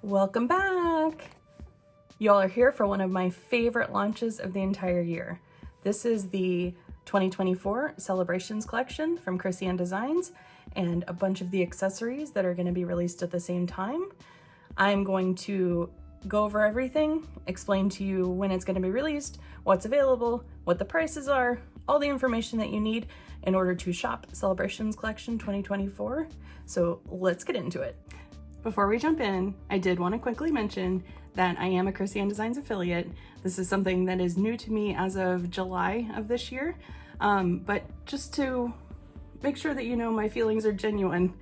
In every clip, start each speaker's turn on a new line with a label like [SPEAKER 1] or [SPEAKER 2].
[SPEAKER 1] Welcome back! Y'all are here for one of my favorite launches of the entire year. This is the 2024 Celebrations collection from Krissyanne Designs and a bunch of the accessories that are going to be released at the same time. I'm going to go over everything, explain to you when it's going to be released, what's available, what the prices are, all the information that you need in order to shop Celebrations Collection 2024. So let's get into it. Before we jump in, I did want to quickly mention that I am a Krissyanne Designs affiliate. This is something that is new to me as of July of this year, but just to make sure that you know my feelings are genuine,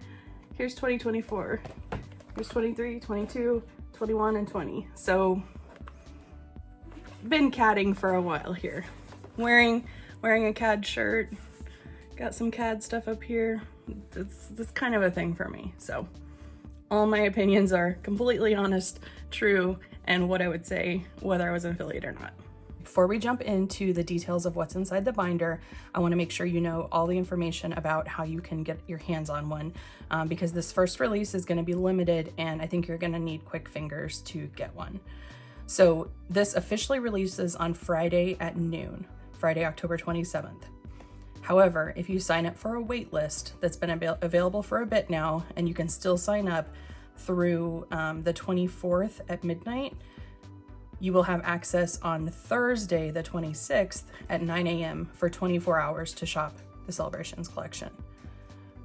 [SPEAKER 1] here's 2024, here's 23, 22, 21, and 20. So, been CADing for a while here. Wearing a CAD shirt, got some CAD stuff up here. It's kind of a thing for me, so. All my opinions are completely honest, true, and what I would say whether I was an affiliate or not. Before we jump into the details of what's inside the binder, I want to make sure you know all the information about how you can get your hands on one, because this first release is going to be limited and I think you're going to need quick fingers to get one. So this officially releases on Friday at noon, Friday, October 27th. However, if you sign up for a wait list that's been available for a bit now, and you can still sign up through the 24th at midnight, you will have access on Thursday, the 26th at 9 a.m. for 24 hours to shop the Celebrations collection.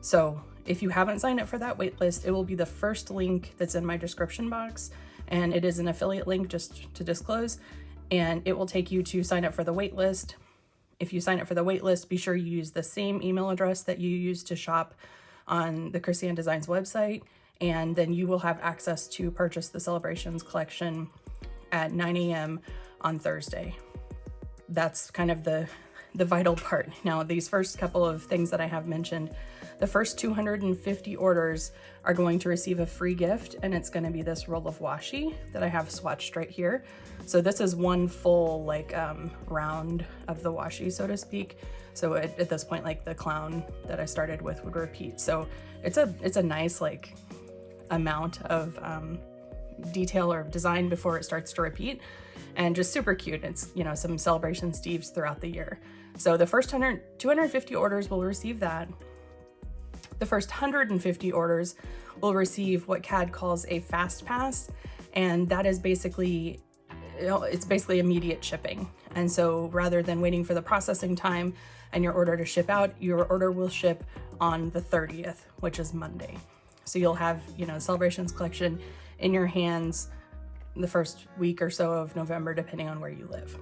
[SPEAKER 1] So if you haven't signed up for that wait list, it will be the first link that's in my description box, and it is an affiliate link, just to disclose, and it will take you to sign up for the wait list. If you sign up for the waitlist, be sure you use the same email address that you use to shop on the Krissyanne Designs website, and then you will have access to purchase the Celebrations collection at 9 a.m. on Thursday. That's kind of the vital part. Now, these first couple of things that I have mentioned, the first 250 orders are going to receive a free gift, and it's going to be this roll of washi that I have swatched right here. So this is one full round of the washi, so to speak. So at this point, like the clown that I started with would repeat. So it's a nice amount of detail or design before it starts to repeat, and just super cute. It's, you know, some celebration Steves throughout the year. So the first 250 orders will receive that. The first 150 orders will receive what CAD calls a fast pass, and that is basically, it's basically immediate shipping. And so rather than waiting for the processing time and your order to ship out, your order will ship on the 30th, which is Monday. So you'll have, you know, Celebrations collection in your hands the first week or so of November, depending on where you live.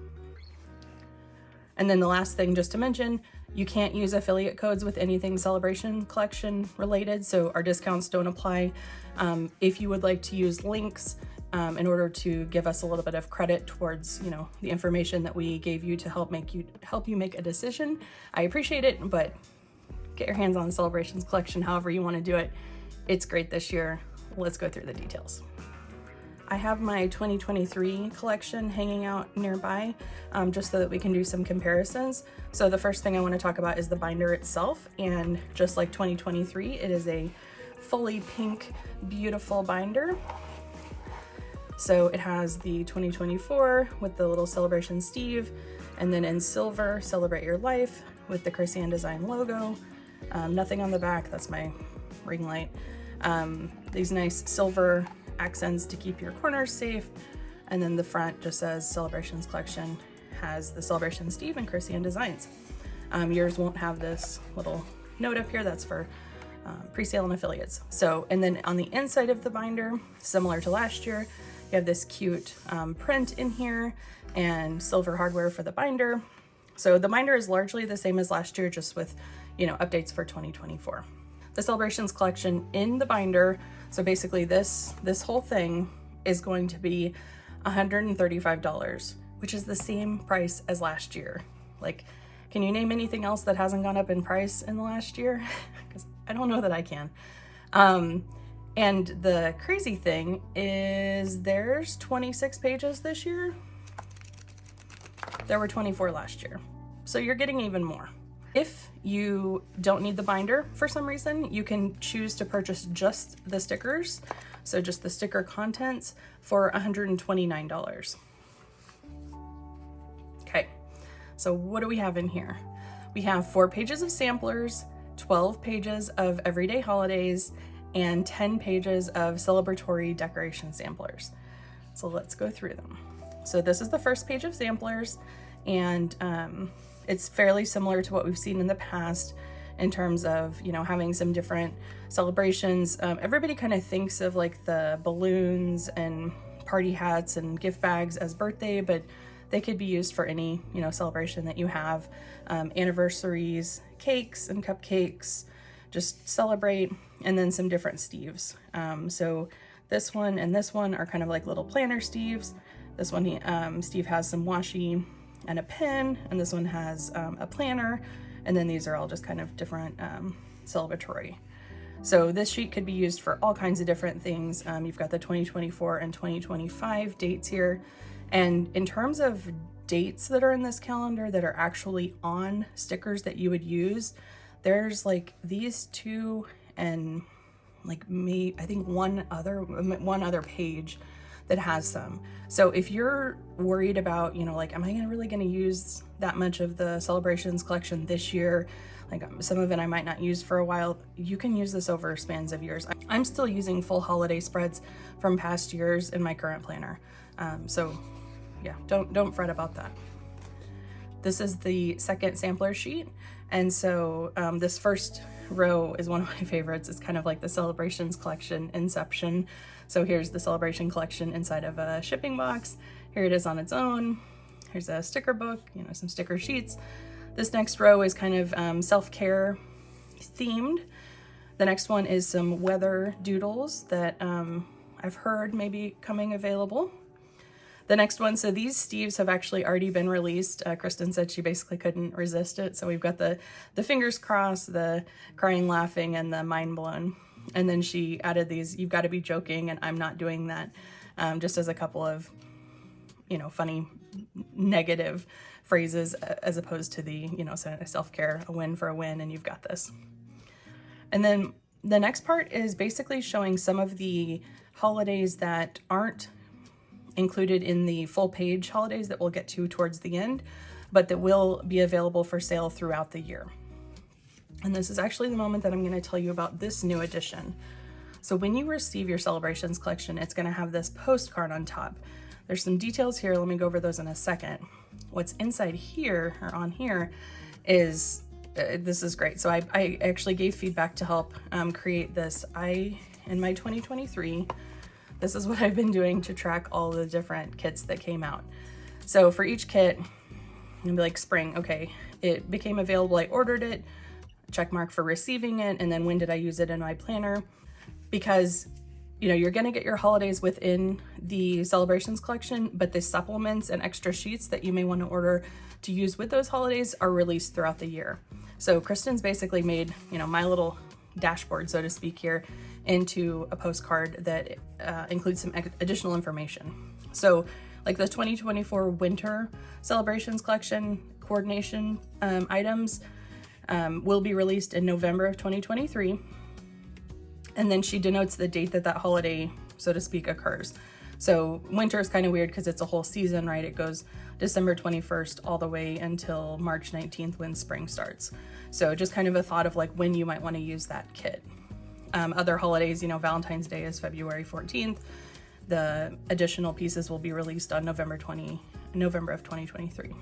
[SPEAKER 1] And then the last thing just to mention, you can't use affiliate codes with anything Celebration collection related, so our discounts don't apply. If you would like to use links in order to give us a little bit of credit towards, you know, the information that we gave you to help you make a decision, I appreciate it, but get your hands on the Celebrations collection however you want to do it. It's great this year. Let's go through the details. I have my 2023 collection hanging out nearby, just so that we can do some comparisons. So the first thing I want to talk about is the binder itself, and just like 2023, it is a fully pink, beautiful binder. So it has the 2024 with the little celebration Steve, and then in silver, Celebrate Your Life with the Krissyanne Design logo. Nothing on the back, that's my ring light. These nice silver accents to keep your corners safe, and then the front just says Celebrations collection, has the celebration Steve and Krissyanne Designs. Yours won't have this little note up here, that's for pre-sale and affiliates. So, and then on the inside of the binder, similar to last year, you have this cute print in here and silver hardware for the binder. So the binder is largely the same as last year, just with, you know, updates for 2024. The Celebrations collection in the binder, so basically this whole thing is going to be $135, which is the same price as last year. Like, can you name anything else that hasn't gone up in price in the last year? Because I don't know that I can. And the crazy thing is there's 26 pages this year. There were 24 last year. So you're getting even more. If you don't need the binder for some reason, you can choose to purchase just the stickers. So just the sticker contents for $129. Okay, so what do we have in here? We have 4 pages of samplers, 12 pages of everyday holidays, and 10 pages of celebratory decoration samplers. So let's go through them. So this is the first page of samplers, and it's fairly similar to what we've seen in the past in terms of, you know, having some different celebrations. Everybody kind of thinks of like the balloons and party hats and gift bags as birthday, but they could be used for any, you know, celebration that you have. Anniversaries, cakes and cupcakes, just celebrate, and then some different Steves. So this one and this one are kind of like little planner Steves. This one, Steve has some washi and a pen, and this one has a planner, and then these are all just kind of different celebratory. So this sheet could be used for all kinds of different things. You've got the 2024 and 2025 dates here. And in terms of dates that are in this calendar that are actually on stickers that you would use, there's like these 2 and like I think one other page that has some. So if you're worried about, you know, like, am I really gonna use that much of the celebrations collection this year? Like some of it I might not use for a while. You can use this over spans of years. I'm still using full holiday spreads from past years in my current planner. So yeah, don't fret about that. This is the second sampler sheet. And so this first row is one of my favorites. It's kind of like the celebrations collection inception. So here's the celebration collection inside of a shipping box. Here it is on its own. Here's a sticker book, you know, some sticker sheets. This next row is kind of self-care themed. The next one is some weather doodles that I've heard may be coming available. The next one, so these Steves have actually already been released. Kristin said she basically couldn't resist it. So we've got the fingers crossed, the crying, laughing, and the mind blown. And then she added these, you've got to be joking, and I'm not doing that, just as a couple of, you know, funny negative phrases as opposed to the, you know, self-care, a win for a win, and you've got this. And then the next part is basically showing some of the holidays that aren't included in the full page holidays that we'll get to towards the end, but that will be available for sale throughout the year. And this is actually the moment that I'm going to tell you about this new addition. So when you receive your celebrations collection, it's going to have this postcard on top. There's some details here. Let me go over those in a second. What's inside here or on here is, this is great. So I actually gave feedback to help create this. In my 2023, this is what I've been doing to track all the different kits that came out. So for each kit, I'm gonna be like spring, okay, it became available, I ordered it, check mark for receiving it, and then when did I use it in my planner? Because, you know, you're gonna get your holidays within the celebrations collection, but the supplements and extra sheets that you may wanna order to use with those holidays are released throughout the year. So Kristin's basically made, you know, my little dashboard, so to speak, here into a postcard that includes some additional information. So like the 2024 winter celebrations collection coordination items will be released in November of 2023. And then she denotes the date that that holiday, so to speak, occurs. So winter is kind of weird because it's a whole season, right? It goes December 21st all the way until March 19th when spring starts. So just kind of a thought of like when you might want to use that kit. Other holidays, you know, Valentine's Day is February 14th. The additional pieces will be released on November of 2023.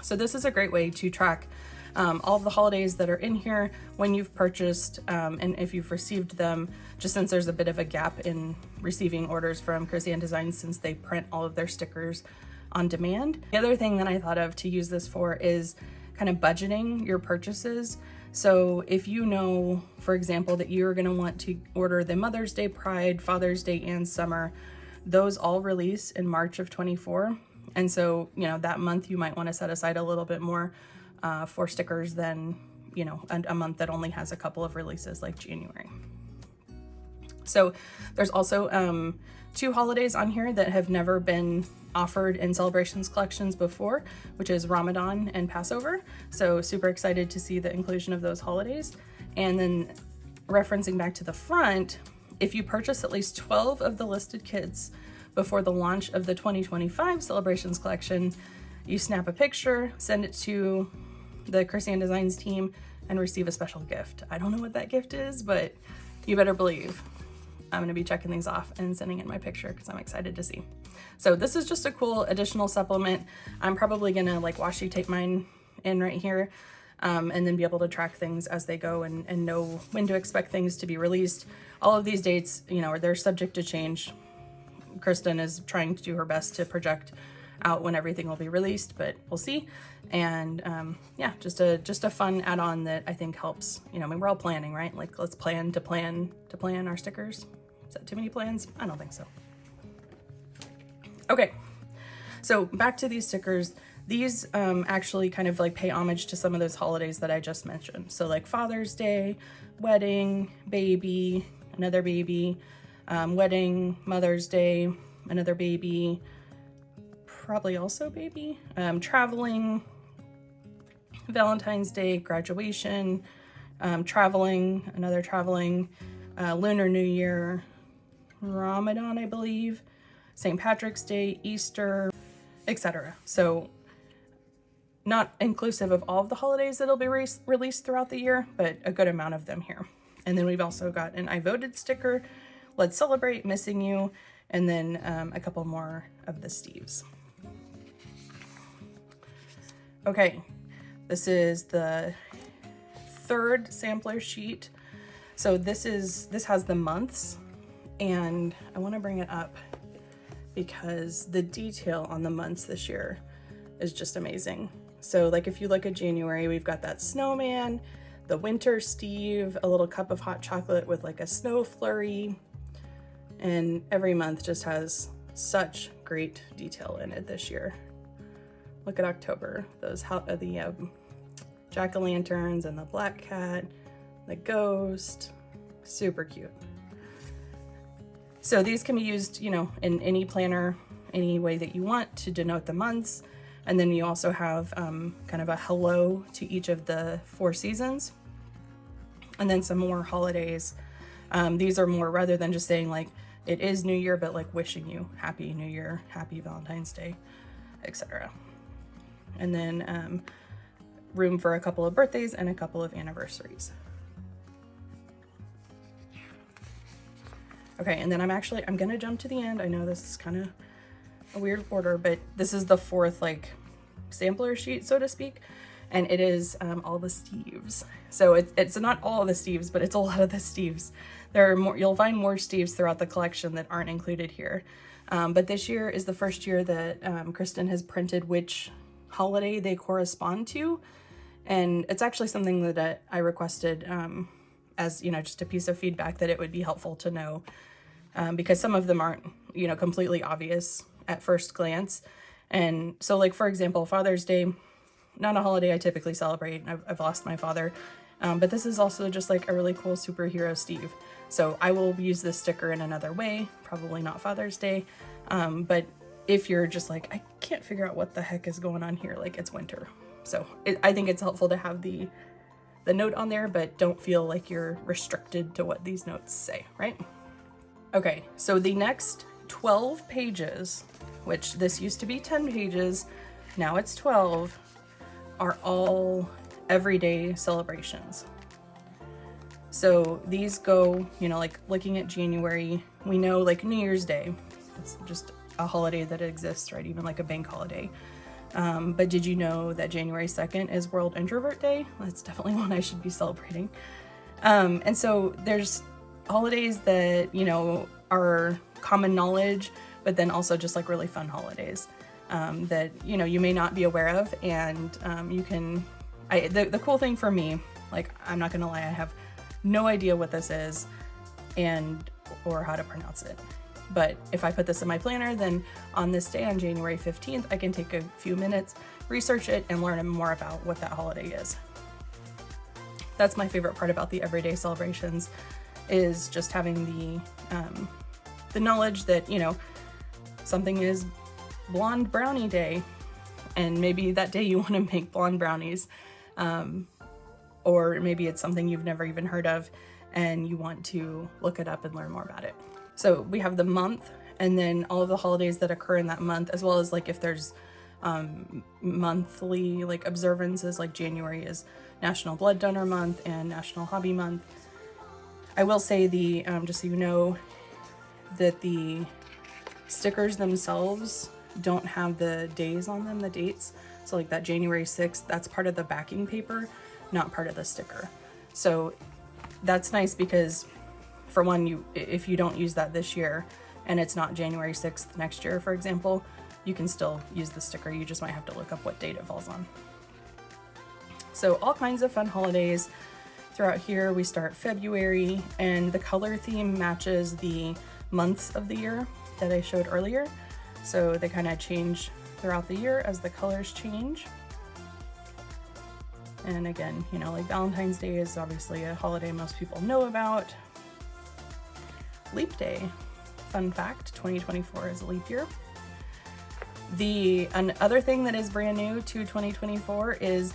[SPEAKER 1] So this is a great way to track all of the holidays that are in here when you've purchased and if you've received them, just since there's a bit of a gap in receiving orders from Krissyanne Designs since they print all of their stickers on demand. The other thing that I thought of to use this for is kind of budgeting your purchases. So if you know, for example, that you're going to want to order the Mother's Day, Pride, Father's Day, and Summer, those all release in March of 24. And so, you know, that month you might want to set aside a little bit more for stickers than, you know, a month that only has a couple of releases like January. So there's also 2 holidays on here that have never been offered in celebrations collections before, which is Ramadan and Passover. So super excited to see the inclusion of those holidays. And then referencing back to the front, If you purchase at least 12 of the listed kits before the launch of the 2025 Celebrations collection, you snap a picture, send it to the Krissyanne Designs team, and receive a special gift. I don't know what that gift is, but you better believe I'm gonna be checking these off and sending in my picture because I'm excited to see. So this is just a cool additional supplement. I'm probably gonna like washi tape mine in right here, and then be able to track things as they go and know when to expect things to be released. All of these dates, you know, they're subject to change. Kristin is trying to do her best to project out when everything will be released, but we'll see. And yeah, just a fun add-on that I think helps. You know, I mean, we're all planning, right? Like, let's plan to plan our stickers. Is that too many plans? I don't think so. Okay, so back to these stickers. These actually kind of like pay homage to some of those holidays that I just mentioned. So like Father's Day, wedding, baby, another baby, wedding, Mother's Day, another baby, probably also baby, traveling, Valentine's Day, graduation, traveling, another traveling, Lunar New Year, Ramadan, I believe, St. Patrick's Day, Easter, etc. So not inclusive of all of the holidays that'll be released throughout the year, but a good amount of them here. And then we've also got an I voted sticker, Let's Celebrate, Missing You, and then a couple more of the Steves. Okay, this is the third sampler sheet. So this has the months, and I want to bring it up because the detail on the months this year is just amazing. So like if you look at January, we've got that snowman, the winter Steve, a little cup of hot chocolate with like a snow flurry, and every month just has such great detail in it this year. Look at October, those the jack-o'-lanterns and the black cat, the ghost, super cute. So these can be used, you know, in any planner, any way that you want to denote the months. And then you also have kind of a hello to each of the 4 seasons. And then some more holidays. These are more, rather than just saying like, it is New Year, but like wishing you Happy New Year, Happy Valentine's Day, etc. And then room for a couple of birthdays and a couple of anniversaries. Okay, and then I'm gonna jump to the end. I know this is kind of a weird order, but this is the 4th like sampler sheet, so to speak, and it is all the Steves. So it's not all the Steves, but it's a lot of the Steves. There are more, you'll find more Steves throughout the collection that aren't included here. But this year is the first year that Kristin has printed which holiday they correspond to, and it's actually something that I requested as, you know, just a piece of feedback, that it would be helpful to know, because some of them aren't, you know, completely obvious at first glance. And so like, for example, Father's Day, not a holiday I typically celebrate. I've lost my father, but this is also just like a really cool superhero Steve. So I will use this sticker in another way, probably not Father's Day, but if you're just like, I can't figure out what the heck is going on here, like it's winter. So I think it's helpful to have the note on there, but don't feel like you're restricted to what these notes say, right? Okay, so the next 12 pages, which this used to be 10 pages, now it's 12, are all everyday celebrations. So these go, you know, like looking at January, we know like New Year's Day, it's just a holiday that exists, right? Even like a bank holiday. But did you know that January 2nd is World Introvert Day? That's definitely one I should be celebrating. And so there's holidays that, you know, are common knowledge, but then also just like really fun holidays that, you know, you may not be aware of. And you can, the cool thing for me, like, I'm not gonna lie, I have no idea what this is or how to pronounce it. But if I put this in my planner, then on this day, on January 15th, I can take a few minutes, research it, and learn more about what that holiday is. That's my favorite part about the everyday celebrations, is just having the knowledge that, you know, something is Blonde Brownie Day, and maybe that day you want to make blonde brownies, or maybe it's something you've never even heard of, and you want to look it up and learn more about it. So we have the month, and then all of the holidays that occur in that month, as well as like if there's monthly like observances, like January is National Blood Donor Month and National Hobby Month. I will say the just so you know that the stickers themselves don't have the days on them, the dates. So like that January 6th, that's part of the backing paper, not part of the sticker. So that's nice because for one, if you don't use that this year and it's not January 6th next year, for example, you can still use the sticker. You just might have to look up what date it falls on. So all kinds of fun holidays throughout here. We start February, and the color theme matches the months of the year that I showed earlier. So they kind of change throughout the year as the colors change. And again, you know, like Valentine's Day is obviously a holiday most people know about. Leap Day, fun fact, 2024 is a leap year. Another thing that is brand new to 2024 is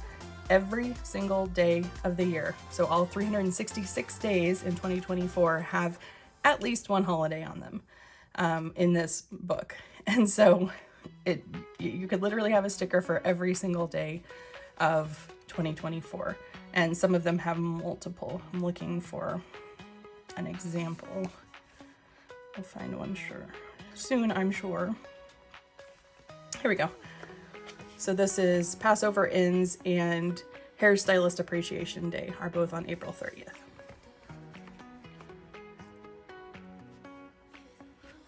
[SPEAKER 1] every single day of the year. So all 366 days in 2024 have at least one holiday on them in this book. And so you could literally have a sticker for every single day of 2024. And some of them have multiple. I'm looking for an example. I'll find one soon, I'm sure. Here we go. So this is Passover Ends and Hairstylist Appreciation Day are both on April 30th.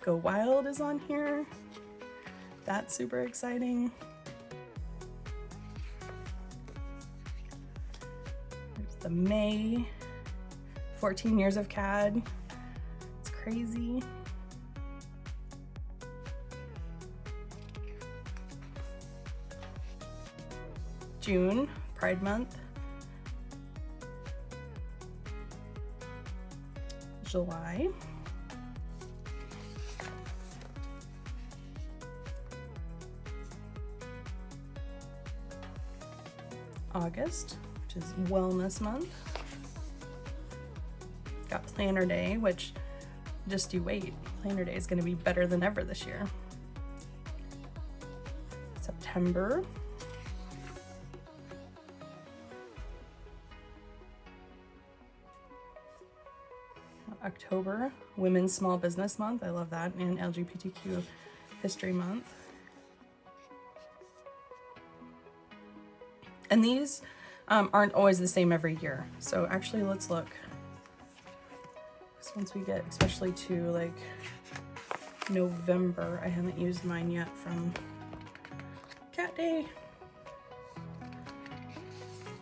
[SPEAKER 1] Go Wild is on here. That's super exciting. There's the May, 14 years of KAD. It's crazy. June, Pride Month. July. August, which is Wellness Month. Got Planner Day, which just you wait. Planner Day is going to be better than ever this year. September. October, Women's Small Business Month. I love that. And LGBTQ History Month. And these aren't always the same every year. So actually, let's look. Because once we get especially to like November, I haven't used mine yet from Cat Day.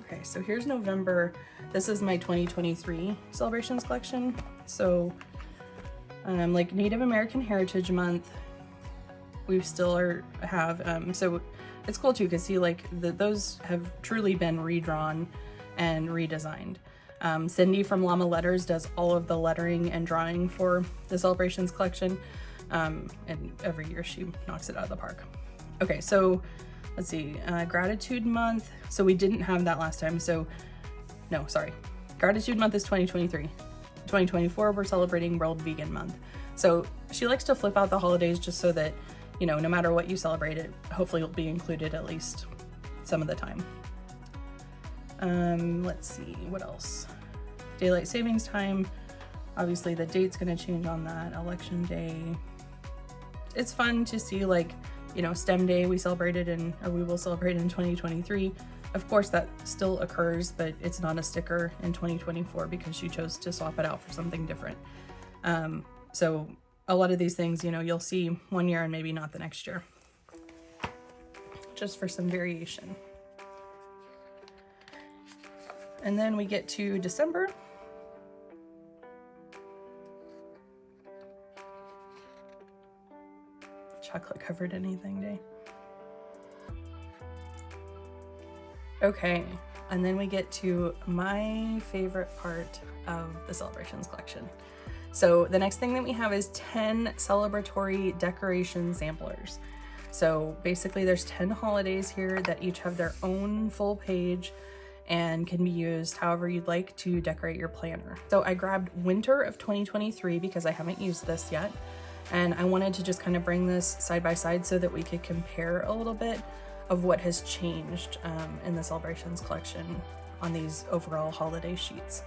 [SPEAKER 1] Okay, so here's November. This is my 2023 celebrations collection. So like Native American Heritage Month, we still have, so it's cool too, because see, like those have truly been redrawn and redesigned. Cindy from Llama Letters does all of the lettering and drawing for the celebrations collection, and every year she knocks it out of the park. Okay, so let's see, Gratitude Month. So we didn't have that last time. So no, sorry. Gratitude Month is 2023. 2024, we're celebrating World Vegan Month. So she likes to flip out the holidays just so that, you know, no matter what you celebrate, it hopefully will be included at least some of the time. Let's see, what else? Daylight Savings Time. Obviously the date's gonna change on that. Election Day. It's fun to see, like, you know, STEM Day we celebrated or we will celebrate in 2023. Of course that still occurs, but it's not a sticker in 2024 because she chose to swap it out for something different. So a lot of these things, you know, you'll see one year and maybe not the next year, just for some variation. And then we get to December. Chocolate covered anything day. Okay, and then we get to my favorite part of the celebrations collection. So the next thing that we have is 10 celebratory decoration samplers. So basically there's 10 holidays here that each have their own full page, and can be used however you'd like to decorate your planner. So I grabbed winter of 2023 because I haven't used this yet. And I wanted to just kind of bring this side by side so that we could compare a little bit of what has changed in the Celebrations collection on these overall holiday sheets.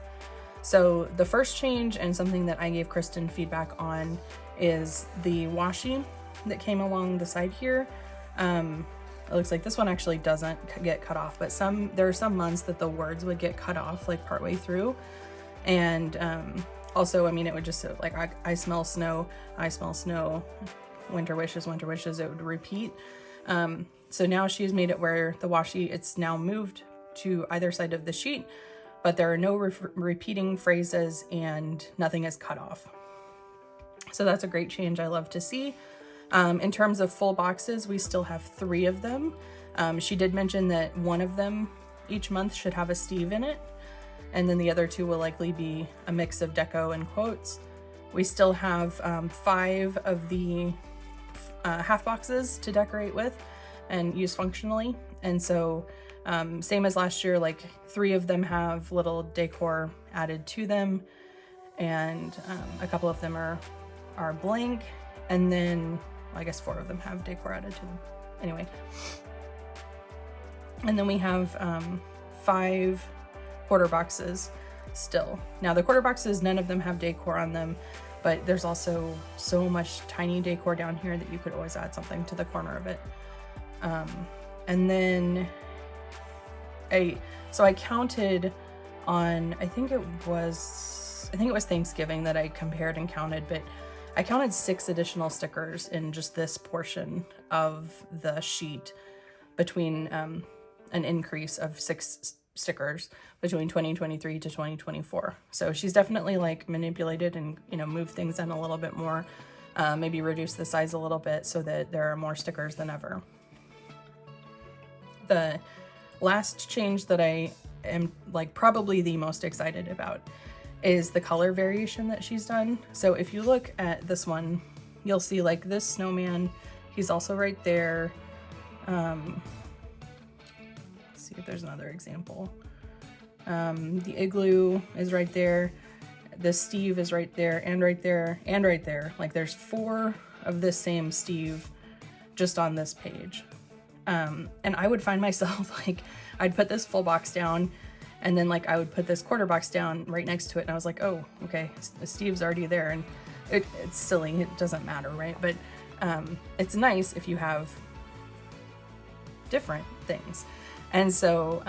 [SPEAKER 1] So the first change, and something that I gave Kristin feedback on, is the washi that came along the side here. It looks like this one actually doesn't get cut off, but there are some months that the words would get cut off like partway through. And also, I mean, it would just like, I smell snow, I smell snow, winter wishes, it would repeat. So now she's made it where the washi, it's now moved to either side of the sheet, but there are no repeating phrases and nothing is cut off. So that's a great change I love to see. In terms of full boxes, we still have 3 of them. She did mention that one of them each month should have a Steve in it, and then the other 2 will likely be a mix of deco and quotes. We still have 5 of the half boxes to decorate with and use functionally. And so same as last year, like 3 of them have little decor added to them, and a couple of them are blank, and then I guess 4 of them have decor added to them. Anyway, and then we have 5 quarter boxes still. Now the quarter boxes, none of them have decor on them, but there's also so much tiny decor down here that you could always add something to the corner of it. And then I counted on, I think it was Thanksgiving that I compared and counted, but I counted 6 additional stickers in just this portion of the sheet, between an increase of 6 stickers between 2023 to 2024. So she's definitely like manipulated and, you know, moved things in a little bit more, maybe reduce the size a little bit so that there are more stickers than ever. The last change that I am like probably the most excited about is the color variation that she's done. So if you look at this one, you'll see like this snowman, he's also right there. Let's see if there's another example. The igloo is right there. The Steve is right there, and right there, and right there. Like there's 4 of this same Steve just on this page. And I would find myself like, I'd put this full box down, and then like I would put this quarter box down right next to it, and I was like, oh, okay, Steve's already there. And it's silly, it doesn't matter, right? But it's nice if you have different things. And so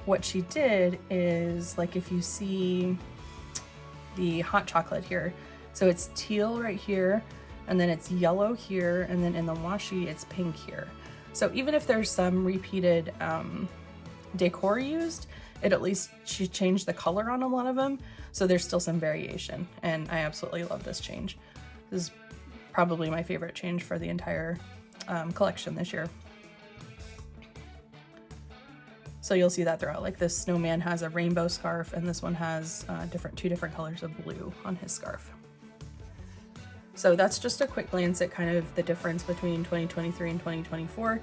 [SPEAKER 1] what she did is, like, if you see the hot chocolate here, so it's teal right here, and then it's yellow here, and then in the washi it's pink here. So even if there's some repeated decor used, it at least she changed the color on a lot of them, so there's still some variation, and I absolutely love this change. This is probably my favorite change for the entire collection this year. So you'll see that throughout, like this snowman has a rainbow scarf, and this one has two different colors of blue on his scarf. So that's just a quick glance at kind of the difference between 2023 and 2024.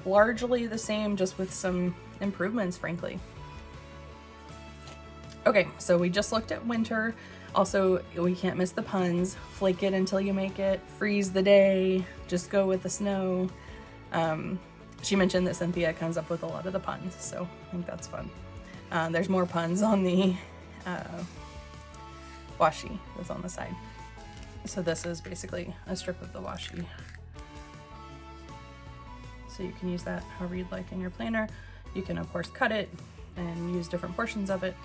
[SPEAKER 1] Largely the same, just with some improvements, frankly. Okay, so we just looked at winter. Also, we can't miss the puns. Flake it until you make it, freeze the day, just go with the snow. She mentioned that Cynthia comes up with a lot of the puns, so I think that's fun. There's more puns on the washi that's on the side. So this is basically a strip of the washi. So you can use that however you'd like in your planner. You can of course cut it and use different portions of it.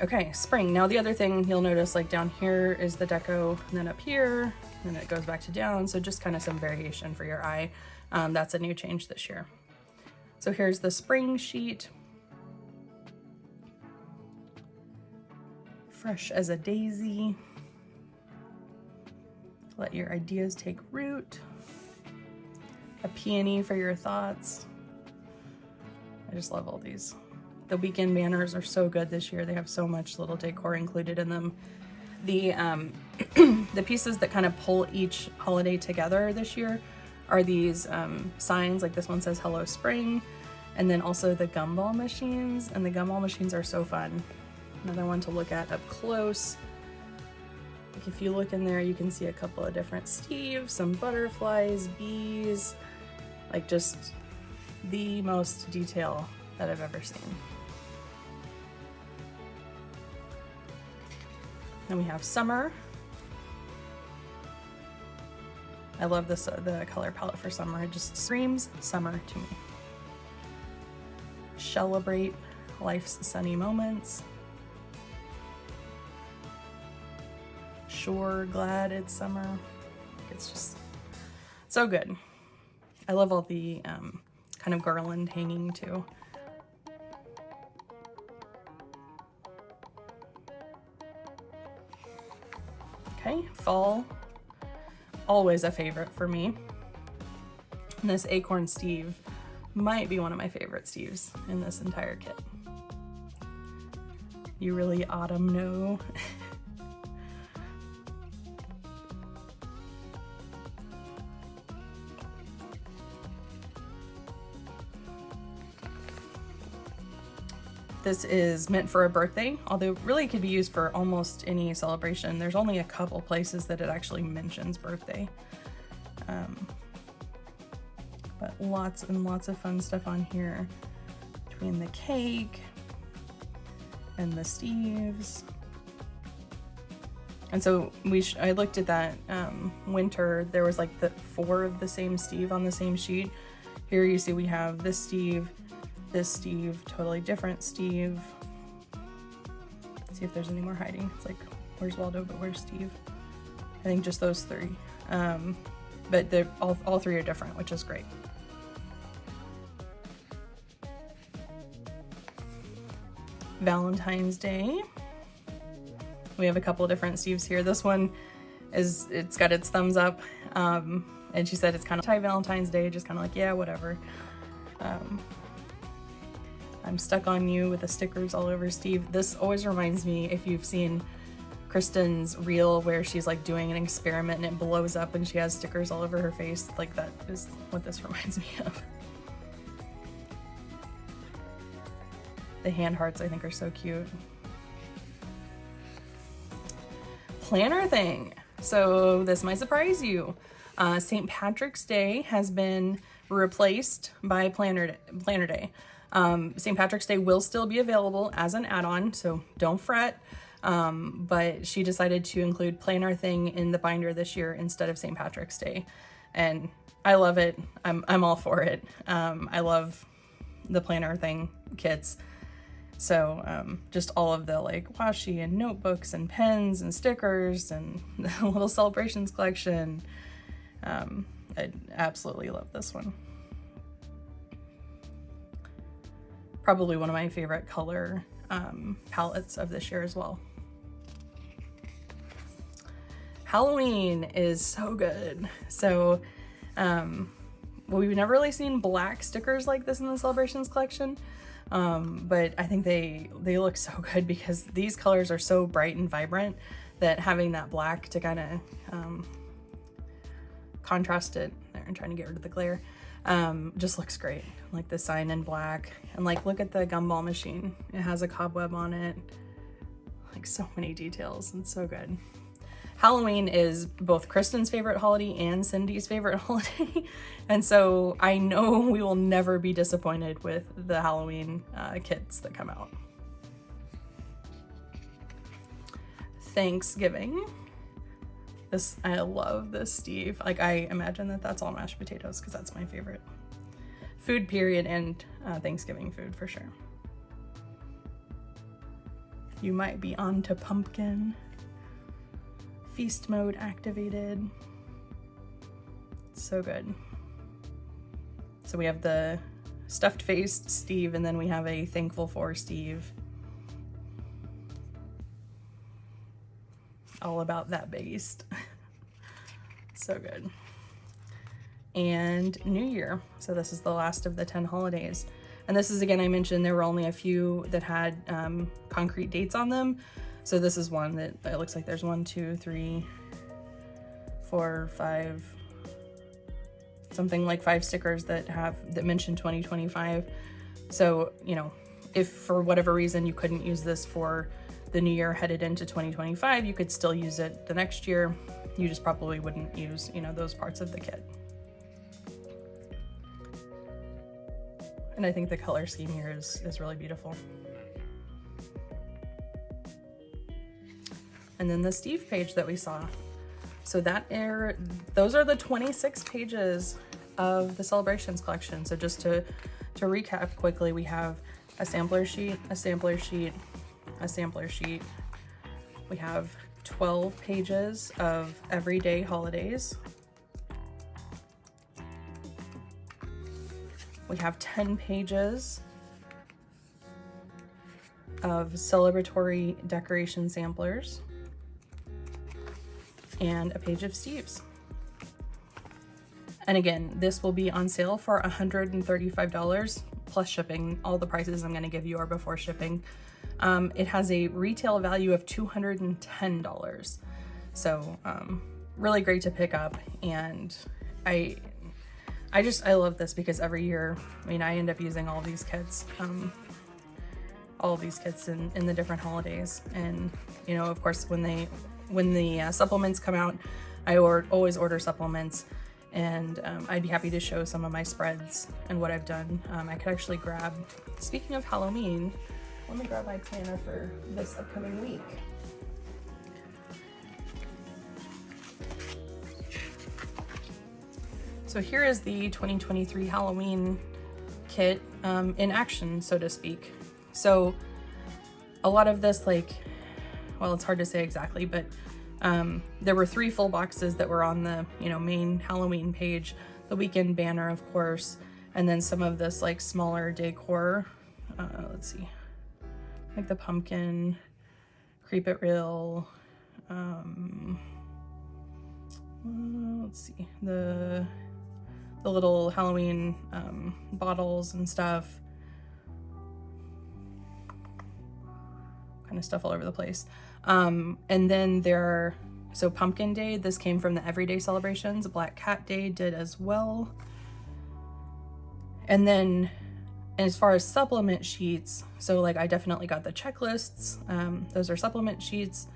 [SPEAKER 1] Okay, spring. Now the other thing you'll notice, like down here is the deco, and then up here, and then it goes back to down. So just kind of some variation for your eye. That's a new change this year. So here's the spring sheet. Fresh as a daisy. Let your ideas take root. A peony for your thoughts. I just love all these. The weekend banners are so good this year. They have so much little decor included in them. The the pieces that kind of pull each holiday together this year are these signs. Like this one says Hello Spring, And then also the gumball machines, and the gumball machines are so fun. Another one to look at up close. Like if you look in there, you can see a couple of different Steves, some butterflies, bees, like just the most detail that I've ever seen. Then we have summer. I love this, the color palette for summer. It just screams summer to me. Celebrate life's sunny moments. Sure, glad it's summer. It's just so good. I love all the kind of garland hanging too. Okay, fall, always a favorite for me. And this acorn Steve might be one of my favorite Steves in this entire kit. You really autumn know. This is meant for a birthday, although really it could be used for almost any celebration. There's only a couple places that it actually mentions birthday. But lots and lots of fun stuff on here between the cake and the Steves. And so I looked at that winter, there was like the 4 of the same Steve on the same sheet. Here you see we have this Steve, totally different Steve. Let's see if there's any more hiding. It's like, where's Waldo, but where's Steve? I think just those 3. But they're all 3 are different, which is great. Valentine's Day. We have a couple of different Steves here. This one it's got its thumbs up. And she said it's kind of anti-Valentine's Day, just kind of like, yeah, whatever. I'm stuck on you with the stickers all over Steve. This always reminds me, if you've seen Kristin's reel where she's like doing an experiment and it blows up and she has stickers all over her face, like that is what this reminds me of. The hand hearts I think are so cute. Planner thing. So this might surprise you. St. Patrick's Day has been replaced by Planner Day. St. Patrick's Day will still be available as an add-on, so don't fret. But she decided to include Planner Thing in the binder this year instead of St. Patrick's Day. And I love it. I'm all for it. I love the Planner Thing kits. So just all of the like washi and notebooks and pens and stickers and the little celebrations collection. I absolutely love this one. Probably one of my favorite color palettes of this year as well. Halloween is so good. So we've never really seen black stickers like this in the Celebrations collection. But I think they look so good because these colors are so bright and vibrant that having that black to kind of contrast it, there, I'm trying to get rid of the glare, just looks great. Like the sign in black, and like look at the gumball machine, it has a cobweb on it, like so many details and so good. Halloween is both Kristin's favorite holiday and Cindy's favorite holiday, and so I know we will never be disappointed with the Halloween kits that come out. Thanksgiving. I love this Steve. Like I imagine that that's all mashed potatoes because that's my favorite food period, and Thanksgiving food for sure. You might be on to pumpkin. Feast mode activated. So good. So we have the stuffed faced Steve, and then we have a thankful for Steve. All about that based. So good. And New Year. So this is the last of the 10 holidays. And this is, again, I mentioned there were only a few that had concrete dates on them. So this is one that it looks like there's 1, 2, 3, 4, 5, something like 5 stickers that mention 2025. So, you know, if for whatever reason you couldn't use this for the new year headed into 2025, you could still use it the next year. You just probably wouldn't use, you know, those parts of the kit. And I think the color scheme here is really beautiful. And then the Steve page that we saw. So those are the 26 pages of the Celebrations collection. So just to recap quickly, we have a sampler sheet, a sampler sheet, a sampler sheet. We have 12 pages of everyday holidays. We have 10 pages of celebratory decoration samplers and a page of Steve's. And again, this will be on sale for $135 plus shipping. All the prices I'm going to give you are before shipping. It has a retail value of $210. So really great to pick up. And I love this because every year, I mean, I end up using all of these kits in the different holidays. And, you know, of course, when the supplements come out, I always order supplements, and I'd be happy to show some of my spreads and what I've done. I could actually grab, speaking of Halloween, let me grab my planner for this upcoming week. So here is the 2023 Halloween kit in action, so to speak. So a lot of this, like, well, it's hard to say exactly, but there were 3 full boxes that were on the, you know, main Halloween page, the weekend banner, of course, and then some of this like smaller decor. Let's see, like the pumpkin, Creep It Real. Let's see, the little Halloween bottles and stuff. Kind of stuff all over the place. And then so Pumpkin Day, this came from the Everyday Celebrations. Black Cat Day did as well. And then as far as supplement sheets, so like I definitely got the checklists. Those are supplement sheets.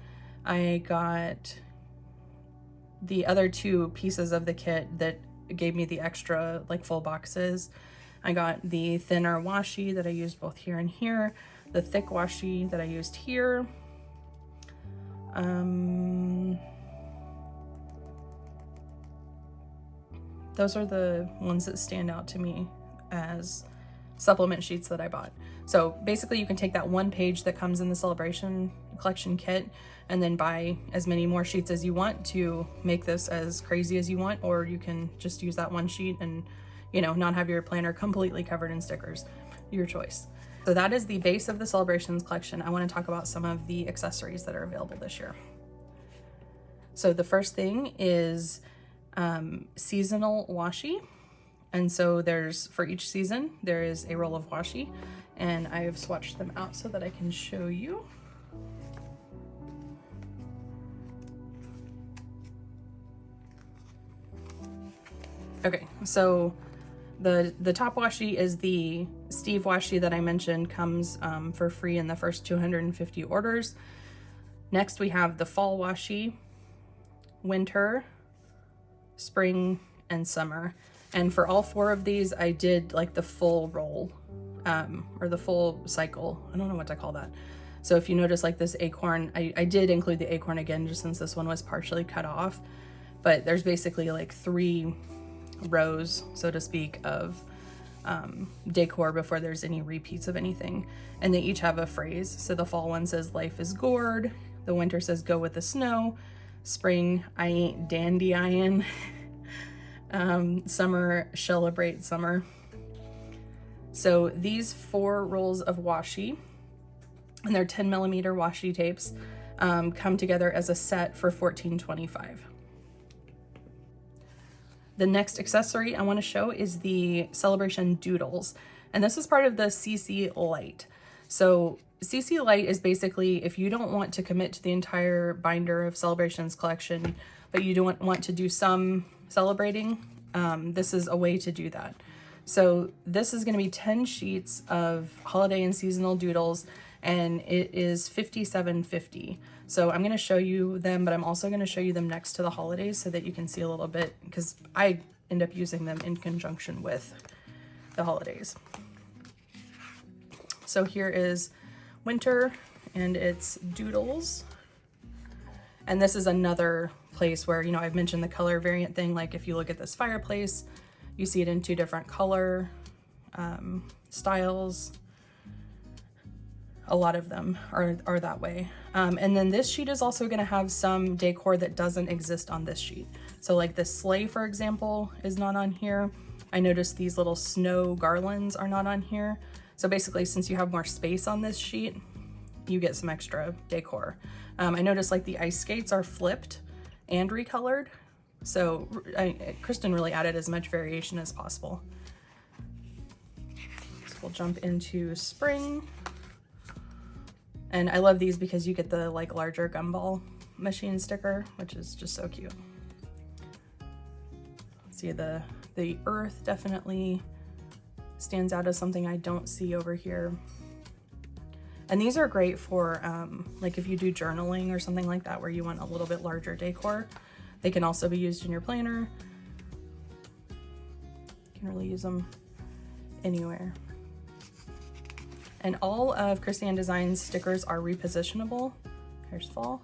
[SPEAKER 1] I got the other 2 pieces of the kit that gave me the extra like full boxes. I got the thinner washi that I used both here and here, the thick washi that I used here. Those are the ones that stand out to me as supplement sheets that I bought. So basically you can take that 1 page that comes in the Celebration collection kit and then buy as many more sheets as you want to make this as crazy as you want, or you can just use that 1 sheet and, you know, not have your planner completely covered in stickers. Your choice. So that is the base of the Celebrations collection. I want to talk about some of the accessories that are available this year. So the first thing is seasonal washi. And so for each season, there is a roll of washi, and I have swatched them out so that I can show you. Okay, so the top washi is the Steve washi that I mentioned, comes for free in the first 250 orders. Next we have the fall washi, winter, spring, and summer. And for all 4 of these, I did like the full roll, or the full cycle. I don't know what to call that. So if you notice like this acorn, I did include the acorn again, just since this one was partially cut off, but there's basically like 3 rows, so to speak, of decor before there's any repeats of anything. And they each have a phrase. So the fall one says, "Life is gourd." The winter says, "Go with the snow." Spring, "I ain't dandelion." Summer, "Celebrate summer." So these 4 rolls of washi, and they're 10mm washi tapes, come together as a set for $14.25. The next accessory I want to show is the Celebration Doodles, and this is part of the CC Lite. So CC Lite is basically, if you don't want to commit to the entire binder of Celebrations collection, but you don't want to do some celebrating, this is a way to do that. So this is going to be 10 sheets of holiday and seasonal doodles, and it is $57.50. So I'm going to show you them, but I'm also going to show you them next to the holidays so that you can see a little bit, because I end up using them in conjunction with the holidays. So here is winter, and it's doodles. And this is another place where, you know, I've mentioned the color variant thing. Like if you look at this fireplace, you see it in 2 different color styles. A lot of them are that way. And then this sheet is also going to have some decor that doesn't exist on this sheet. So like this sleigh, for example, is not on here. I noticed these little snow garlands are not on here. So basically, since you have more space on this sheet, you get some extra decor. I noticed like the ice skates are flipped and recolored. So Kristin really added as much variation as possible. So we'll jump into spring. And I love these because you get the like larger gumball machine sticker, which is just so cute. See, the earth definitely stands out as something I don't see over here. And these are great for like if you do journaling or something like that where you want a little bit larger decor. They can also be used in your planner. You can really use them anywhere. And all of Krissyanne Designs stickers are repositionable. Here's fall.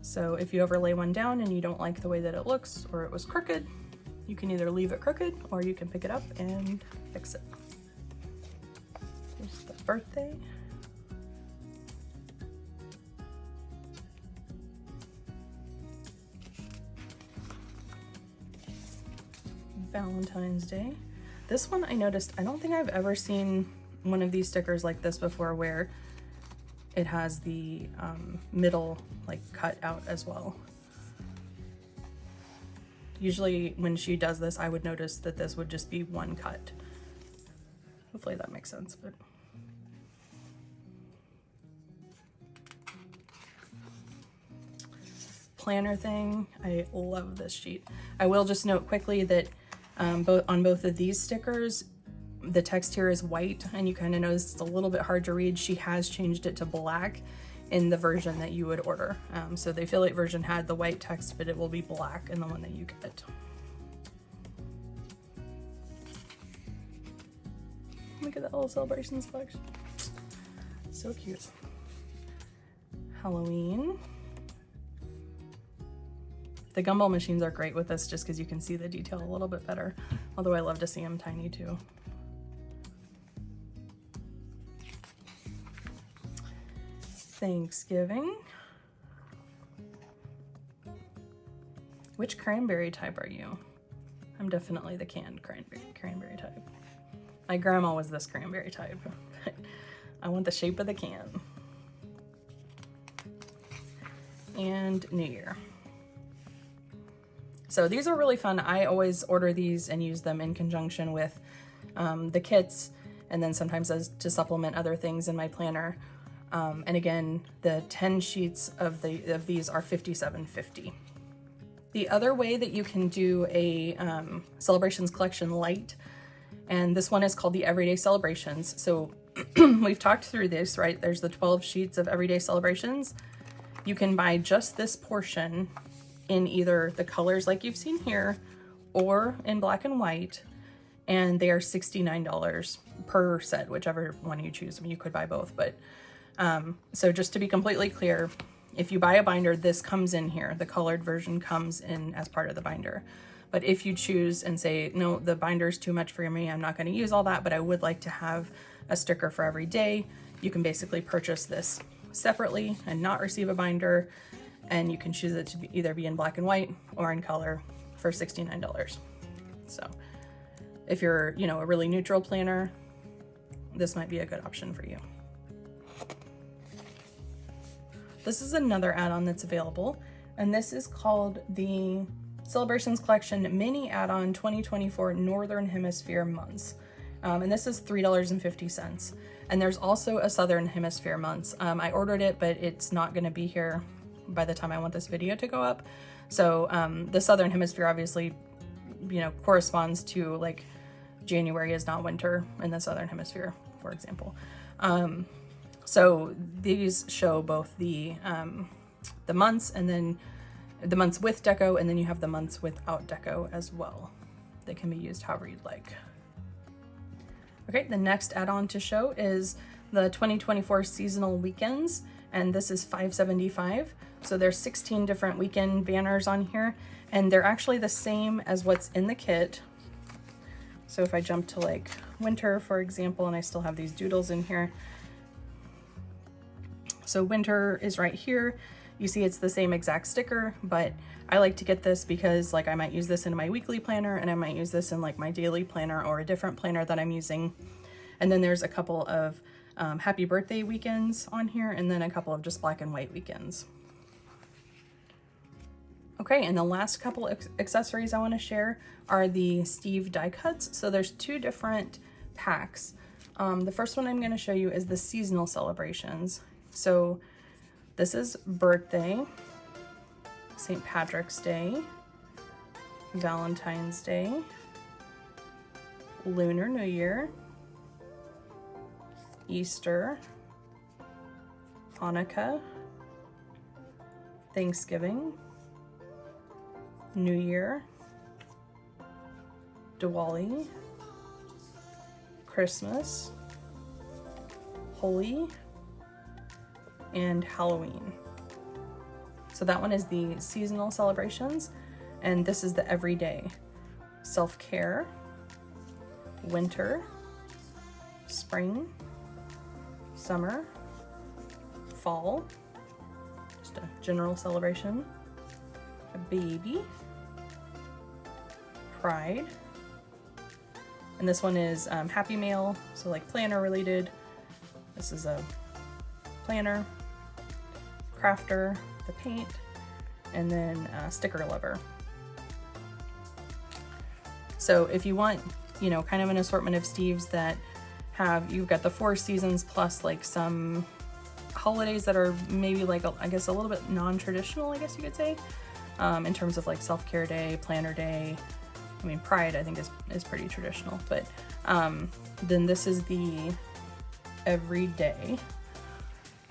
[SPEAKER 1] So if you overlay one down and you don't like the way that it looks or it was crooked, you can either leave it crooked or you can pick it up and fix it. Here's the birthday. Valentine's Day. This one I noticed, I don't think I've ever seen one of these stickers like this before where it has the middle like cut out as well. Usually when she does this, I would notice that this would just be one cut. Hopefully that makes sense, but. Planner thing, I love this sheet. I will just note quickly that on both of these stickers, the text here is white, and you kind of notice it's a little bit hard to read. She has changed it to black in the version that you would order. So the affiliate version had the white text, but it will be black in the one that you get. Look at that little celebrations collection. So cute. Halloween. The gumball machines are great with this just because you can see the detail a little bit better, although I love to see them tiny too. Thanksgiving. Which cranberry type are you? I'm definitely the canned cranberry type. My grandma was this cranberry type, but I want the shape of the can. And New Year. So these are really fun. I always order these and use them in conjunction with the kits, and then sometimes as to supplement other things in my planner. And again, the 10 sheets of these are $57.50. The other way that you can do a celebrations collection light, and this one is called the Everyday Celebrations. So we've talked through this, right? There's the 12 sheets of Everyday Celebrations. You can buy just this portion in either the colors like you've seen here or in black and white, and they are $69 per set, whichever one you choose. I mean, you could buy both, but so just to be completely clear, if you buy a binder, this comes in here. The colored version comes in as part of the binder. But if you choose and say, no, the binder is too much for me, I'm not going to use all that, but I would like to have a sticker for every day, you can basically purchase this separately and not receive a binder. And you can choose it to either be in black and white or in color for $69. So if you're, you know, a really neutral planner, this might be a good option for you. This is another add-on that's available, and this is called the Celebrations Collection Mini Add-on 2024 Northern Hemisphere Months. And this is $3.50. And there's also a Southern Hemisphere months. I ordered it, but it's not going to be here by the time I want this video to go up. So the Southern Hemisphere obviously you know, corresponds to like January is not winter in the Southern Hemisphere, for example. So these show both the months, and then the months with deco, and then you have the months without deco as well. They can be used however you'd like. Okay, the next add-on to show is the 2024 seasonal weekends, and this is $5.75. So there's 16 different weekend banners on here, and they're actually the same as what's in the kit. So if I jump to like winter, for example, and I still have these doodles in here. So winter is right here. You see it's the same exact sticker, but I like to get this because like I might use this in my weekly planner, and I might use this in like my daily planner or a different planner that I'm using. And then there's a couple of happy birthday weekends on here, and then a couple of just black and white weekends. Okay, and the last couple of accessories I want to share are the Steve die cuts. So there's two different packs. The first one I'm going to show you is the seasonal celebrations. So this is birthday, St. Patrick's Day, Valentine's Day, Lunar New Year, Easter, Hanukkah, Thanksgiving, New Year, Diwali, Christmas, Holi, and Halloween. So that one is the seasonal celebrations, and this is the everyday. Self-care, winter, spring, summer, fall, just a general celebration, a baby, pride, and this one is Happy Mail, so like planner related. This is a planner, crafter, the paint, and then sticker lover. So if you want, you know, kind of an assortment of Steves that have, you've got the 4 seasons plus like some holidays that are maybe like, I guess a little bit non-traditional, I guess you could say, in terms of like self-care day, planner day. I mean, Pride I think is pretty traditional, but then this is the everyday.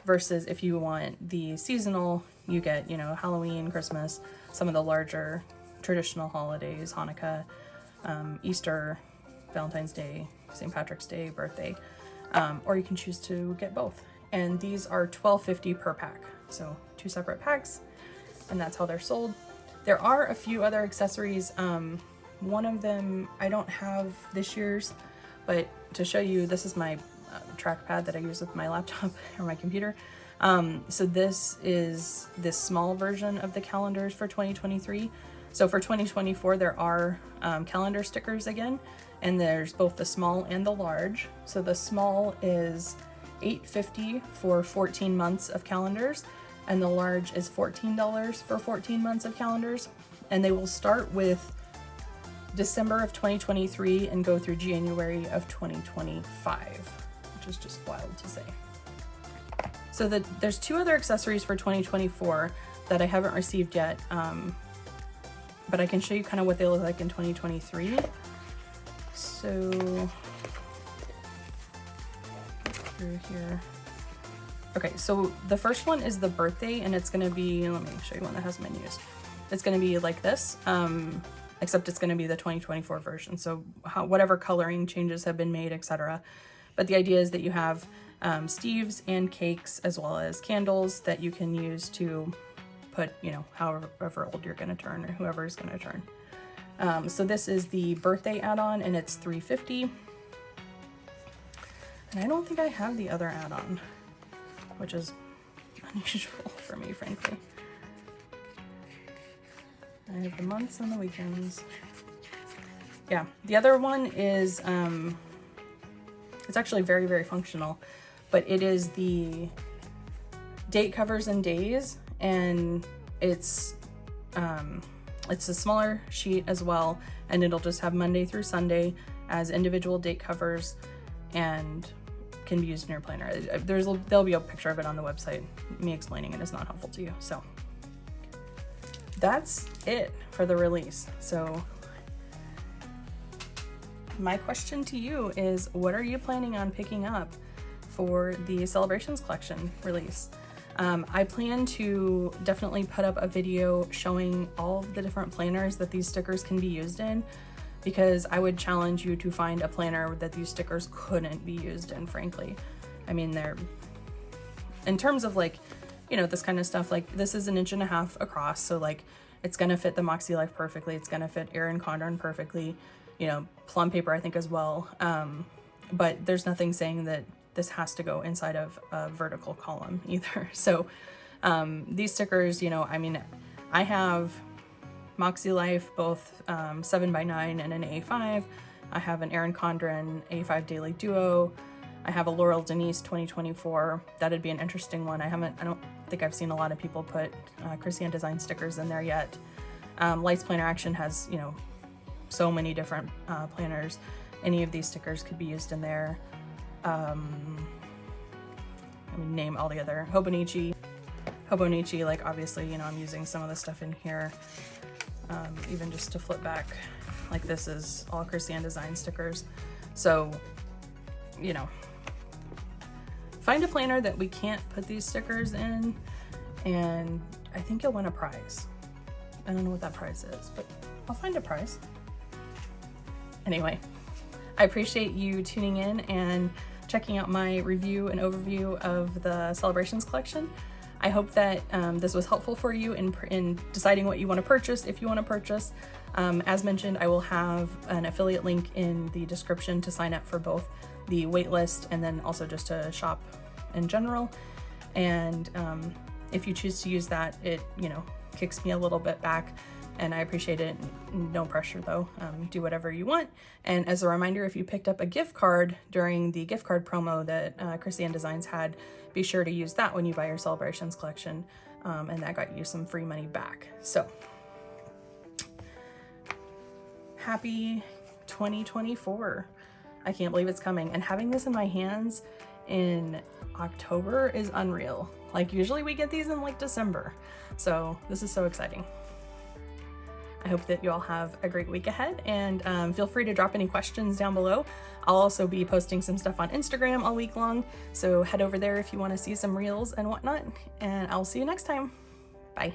[SPEAKER 1] Versus if you want the seasonal, you get, you know, Halloween, Christmas, some of the larger traditional holidays, Hanukkah, Easter, Valentine's Day, St. Patrick's Day, birthday, or you can choose to get both. And these are $12.50 per pack. So 2 separate packs, and that's how they're sold. There are a few other accessories. One of them I don't have this year's, but to show you, this is my trackpad that I use with my laptop or my computer. So this is this small version of the calendars for 2023. So for 2024, there are calendar stickers again, and there's both the small and the large. So the small is $8.50 for 14 months of calendars, and the large is $14 for 14 months of calendars. And they will start with December of 2023 and go through January of 2025, which is just wild to say. So there's 2 other accessories for 2024 that I haven't received yet, but I can show you kind of what they look like in 2023. So through here. Okay, so the first one is the birthday, and it's gonna be, let me show you one that has menus. It's gonna be like this, except it's gonna be the 2024 version. So whatever coloring changes have been made, etc. But the idea is that you have Steves and cakes, as well as candles that you can use to put, you know, however old you're gonna turn, or whoever is gonna turn. So this is the birthday add-on, and it's $3.50. And I don't think I have the other add-on, which is unusual for me, frankly. I have the months and the weekends. Yeah, the other one is, it's actually very, very functional, but it is the date covers and days, and it's a smaller sheet as well, and it'll just have Monday through Sunday as individual date covers, and can be used in your planner. There'll be a picture of it on the website. Me explaining it is not helpful to you. So that's it for the release. So my question to you is, what are you planning on picking up for the Celebrations collection release? I plan to definitely put up a video showing all of the different planners that these stickers can be used in, because I would challenge you to find a planner that these stickers couldn't be used in, frankly. I mean, they're, in terms of like, you know, this kind of stuff, like this is 1.5 inches across, so like it's gonna fit the MäksēLife perfectly, it's gonna fit Erin Condren perfectly, you know, plum paper I think as well, but there's nothing saying that this has to go inside of a vertical column either. So these stickers, you know, I mean, I have MäksēLife both 7x9 and an A5. I have an Erin Condren A5 Daily Duo. I have a Laurel Denise 2024. That'd be an interesting one. I don't think I've seen a lot of people put Krissyanne Designs stickers in there yet. Lights Planner Action has, you know, so many different planners. Any of these stickers could be used in there. I mean, name all the other Hobonichi, like obviously, you know, I'm using some of the stuff in here, even just to flip back, like this is all Krissyanne Designs stickers. So, you know, find a planner that we can't put these stickers in, and I think you'll win a prize. I don't know what that prize is, but I'll find a prize. Anyway, I appreciate you tuning in and checking out my review and overview of the Celebrations collection. I hope that this was helpful for you in deciding what you want to purchase, if you want to purchase. As mentioned, I will have an affiliate link in the description to sign up for both the waitlist and then also just to shop in general. And if you choose to use that, it, you know, kicks me a little bit back, and I appreciate it. No pressure though. Do whatever you want. And as a reminder, if you picked up a gift card during the gift card promo that Krissyanne Designs had, be sure to use that when you buy your Celebrations collection, and that got you some free money back. So happy 2024. I can't believe it's coming, and having this in my hands in October is unreal. Like usually we get these in like December, so this is so exciting. I hope that you all have a great week ahead, and feel free to drop any questions down below. I'll also be posting some stuff on Instagram all week long, so head over there if you want to see some reels and whatnot, and I'll see you next time. Bye.